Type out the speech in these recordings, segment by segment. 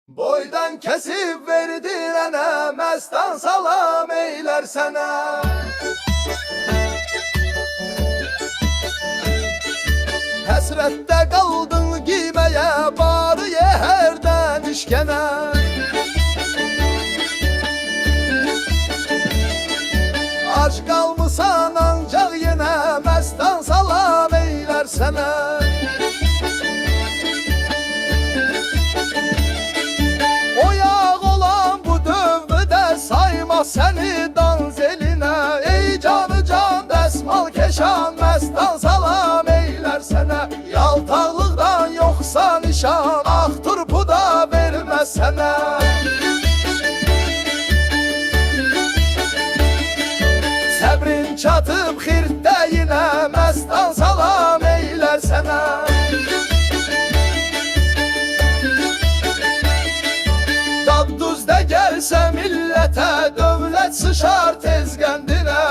Boydan kesip verdirene, mestan salam eyler sana. Həsrətdə qaldın giyməyə, barı yəhərdən işkənə. Ac qalmısan ancaq yenə, məstan salam eylər sənə. Oyaq olan bu dövrdə sayma səni danzelinə. Ey canı can dəsmal keşan, məstan salam eylər sənə. Yaltaqlıqdan yoxsa nişan, ax turpu da verməz sənə. Səbrin çatıb xirdəyinə, məstan salam eylər sənə. Dadduzda gəlsə millətə, dövlət sıçar tez qəndinə.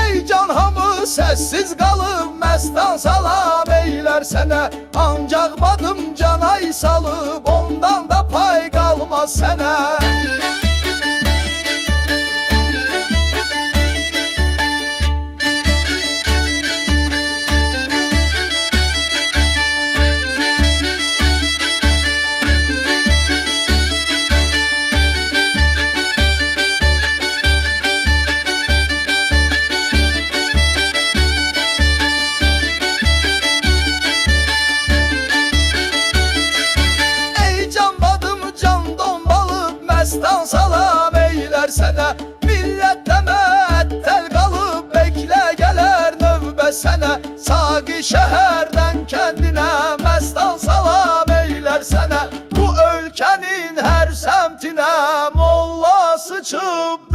Ey can hamı səssiz qalıb, məstan salam eylər sənə. Ancaq badım canay salıb, ondan da pay qalmaz sənə. Məstan salam eylər sənə. Millət demə ətəl qalıb, beklə gələr növbə sənə. Saqi şəhərdən kəndinə, məstan salam eylər sənə. Bu ölkənin hər səmtinə molla sıçıb